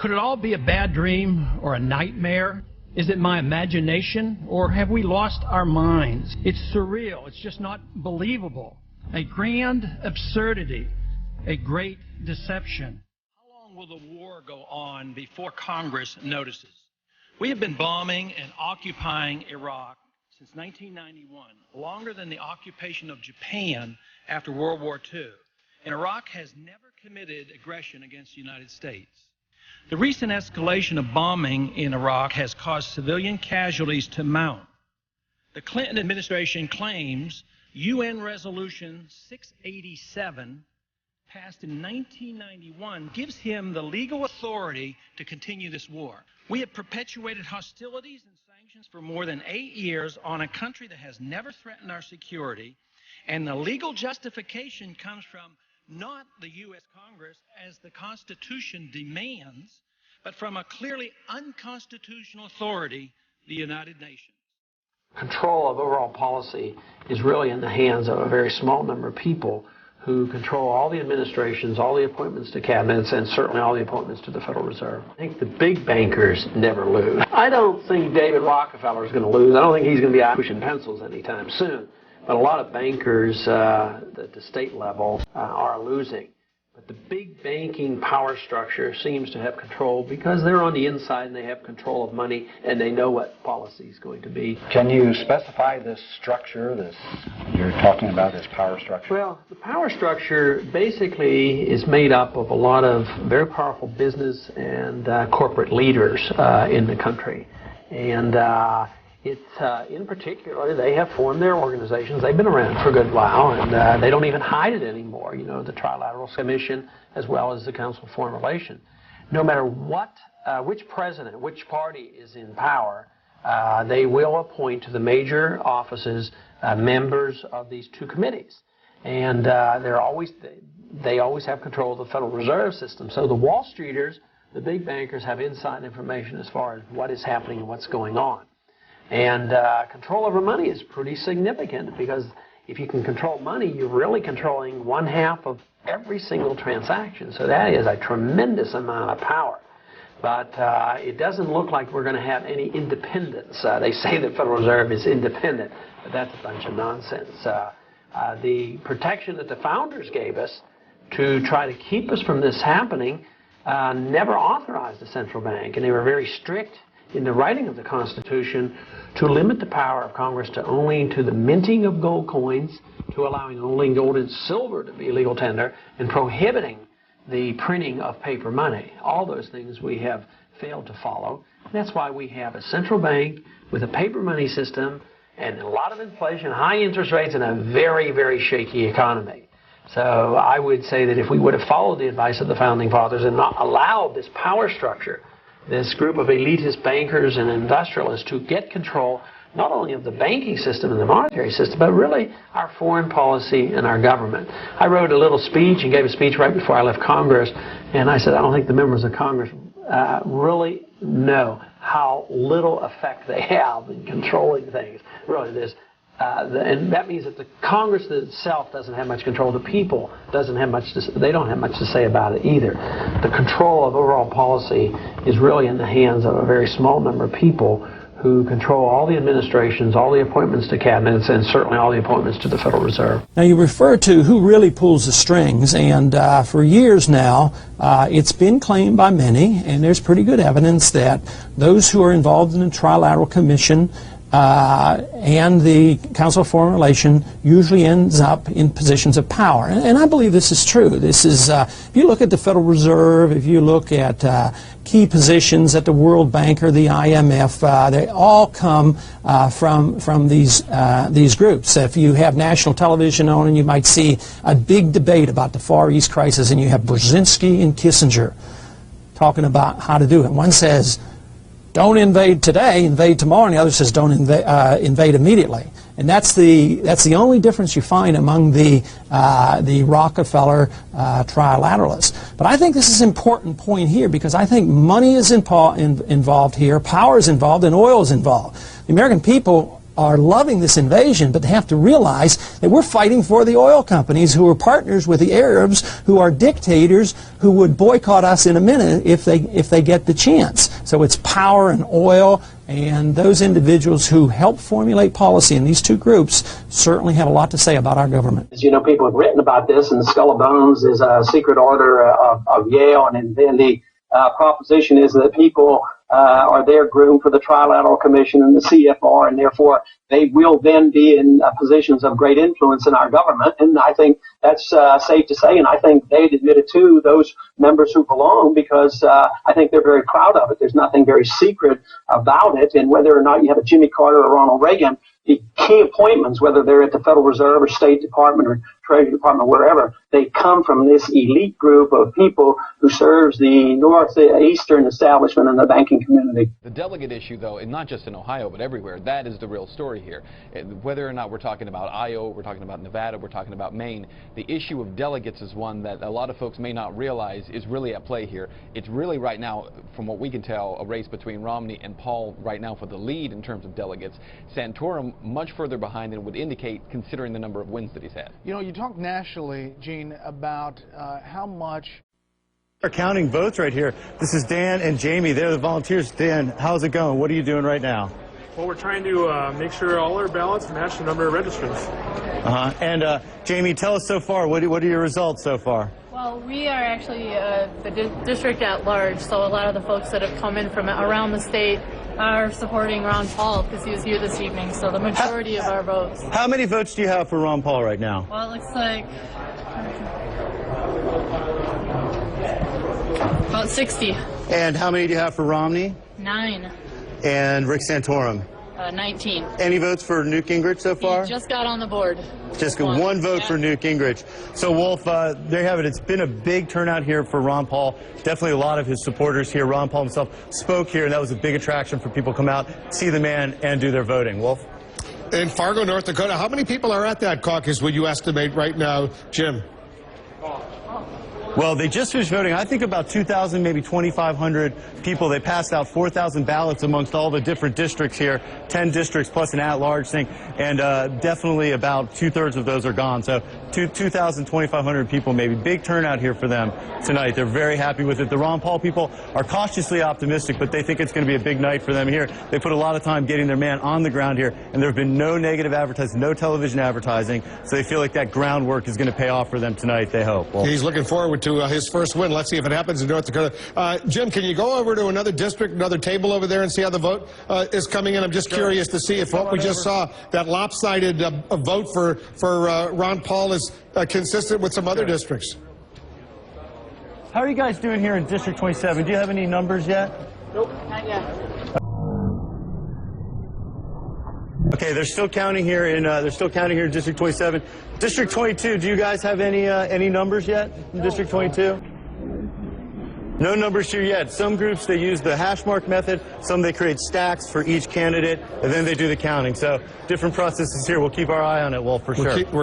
Could it all be a bad dream or a nightmare? Is it my imagination, or have we lost our minds? It's surreal. It's just not believable. A grand absurdity, a great deception. How long will the war go on before Congress notices? We have been bombing and occupying Iraq since 1991, longer than the occupation of Japan after World War II. And Iraq has never committed aggression against the United States. The recent escalation of bombing in Iraq has caused civilian casualties to mount. The Clinton administration claims UN Resolution 687, passed in 1991, gives him the legal authority to continue this war. We have perpetuated hostilities and sanctions for more than 8 years on a country that has never threatened our security, and the legal justification comes from not the U.S. Congress, as the Constitution demands, but from a clearly unconstitutional authority, the United Nations. Control of overall policy is really in the hands of a very small number of people who control all the administrations, all the appointments to cabinets, and certainly all the appointments to the Federal Reserve. I think the big bankers never lose. I don't think David Rockefeller is going to lose. I don't think he's going to be out pushing pencils anytime soon. But a lot of bankers at the state level are losing. But the big banking power structure seems to have control because they're on the inside and they have control of money and they know what policy is going to be. Can you specify this structure, you're talking about this power structure? Well, the power structure basically is made up of a lot of very powerful business and corporate leaders in the country. And in particular, they have formed their organizations. They've been around for a good while, and they don't even hide it anymore. You know, the Trilateral Commission as well as the Council of Foreign Relations. No matter which president, which party is in power, they will appoint to the major offices members of these two committees, and they always have control of the Federal Reserve System. So the Wall Streeters, the big bankers, have inside information as far as what is happening and what's going on. And control over money is pretty significant, because if you can control money, you're really controlling 1/2 of every single transaction. So that is a tremendous amount of power. But it doesn't look like we're going to have any independence. They say the Federal Reserve is independent, but that's a bunch of nonsense. The protection that the founders gave us to try to keep us from this happening never authorized a central bank, and they were very strict in the writing of the Constitution to limit the power of Congress to the minting of gold coins, to allowing only gold and silver to be legal tender, and prohibiting the printing of paper money. All those things we have failed to follow. That's why we have a central bank with a paper money system and a lot of inflation, high interest rates, and a very, very shaky economy. So I would say that if we would have followed the advice of the Founding Fathers and not allowed this power structure, this group of elitist bankers and industrialists, to get control not only of the banking system and the monetary system, but really our foreign policy and our government. I wrote a little speech and gave a speech right before I left Congress, and I said I don't think the members of Congress really know how little effect they have in controlling things. Really, and that means that the Congress itself doesn't have much control. The people doesn't have much they don't have much to say about it either. The control of overall policy is really in the hands of a very small number of people who control all the administrations, all the appointments to cabinets, and certainly all the appointments to the Federal Reserve. Now, you refer to who really pulls the strings, and for years now, it's been claimed by many, and there's pretty good evidence that those who are involved in the Trilateral Commission and the Council of Foreign Relations usually ends up in positions of power. And I believe this is true. This is, if you look at the Federal Reserve, if you look at key positions at the World Bank or the IMF, they all come from these groups. If you have national television on, and you might see a big debate about the Far East crisis, and you have Brzezinski and Kissinger talking about how to do it. One says, don't invade today, invade tomorrow, and the other says don't invade immediately. And that's the only difference you find among the Rockefeller trilateralists. But I think this is an important point here, because I think money is involved here, power is involved, and oil is involved. The American people are loving this invasion, but they have to realize that we're fighting for the oil companies who are partners with the Arabs, who are dictators, who would boycott us in a minute if they get the chance. So it's power and oil, and those individuals who help formulate policy in these two groups certainly have a lot to say about our government. As you know, people have written about this, and the Skull and Bones is a secret order of Yale, and then the proposition is that people are there groomed for the Trilateral Commission and the CFR, and therefore they will then be in positions of great influence in our government. And I think that's safe to say, and I think they'd admit it too, those members who belong, because I think they're very proud of it. There's nothing very secret about it, and whether or not you have a Jimmy Carter or Ronald Reagan, the key appointments, whether they're at the Federal Reserve or State Department or Treasury Department, wherever, they come from this elite group of people who serves the northeastern establishment and the banking community. The delegate issue, though, and not just in Ohio, but everywhere, that is the real story here. Whether or not we're talking about Iowa, we're talking about Nevada, we're talking about Maine, the issue of delegates is one that a lot of folks may not realize is really at play here. It's really right now, from what we can tell, a race between Romney and Paul right now for the lead in terms of delegates. Santorum much further behind than would indicate, considering the number of wins that he's had. You know, you talk nationally, Gene, about how much... We're counting votes right here. This is Dan and Jamie. They're the volunteers. Dan, how's it going? What are you doing right now? Well, we're trying to make sure all our ballots match the number of registrants. And Jamie, tell us so far, what are your results so far? Well, we are actually the district at large, so a lot of the folks that have come in from around the state are supporting Ron Paul because he was here this evening, so the majority of our votes. How many votes do you have for Ron Paul right now? Well, it looks like about 60. And how many do you have for Romney? 9. And Rick Santorum? 19. Any votes for Newt Gingrich so far? He just got on the board. Just one vote for Newt Gingrich. So, Wolf, there you have it. It's been a big turnout here for Ron Paul. Definitely a lot of his supporters here. Ron Paul himself spoke here, and that was a big attraction for people to come out, see the man, and do their voting. Wolf? In Fargo, North Dakota, how many people are at that caucus, would you estimate right now, Jim? Well, they just finished voting. I think about 2,000, maybe 2,500 people. They passed out 4,000 ballots amongst all the different districts here, 10 districts plus an at-large thing, and definitely about 2/3 of those are gone. So 2,000, 2,500 people maybe. Big turnout here for them tonight. They're very happy with it. The Ron Paul people are cautiously optimistic, but they think it's going to be a big night for them here. They put a lot of time getting their man on the ground here, and there have been no negative advertising, no television advertising, so they feel like that groundwork is going to pay off for them tonight, they hope. Well, he's looking forward to his first win. Let's see if it happens in North Dakota. Jim, can you go over to another district, another table over there, and see how the vote is coming in? I'm just curious to see if what we just saw, that lopsided vote for Ron Paul, is consistent with some other districts. how are you guys doing here in District 27? Do you have any numbers yet? Nope, not yet. Okay, they're still counting here in District 27. District 22, do you guys have any numbers yet in District 22? No numbers here yet. Some groups, they use the hash mark method. Some, they create stacks for each candidate, and then they do the counting. So different processes here. We'll keep our eye on it, Wolf, for sure.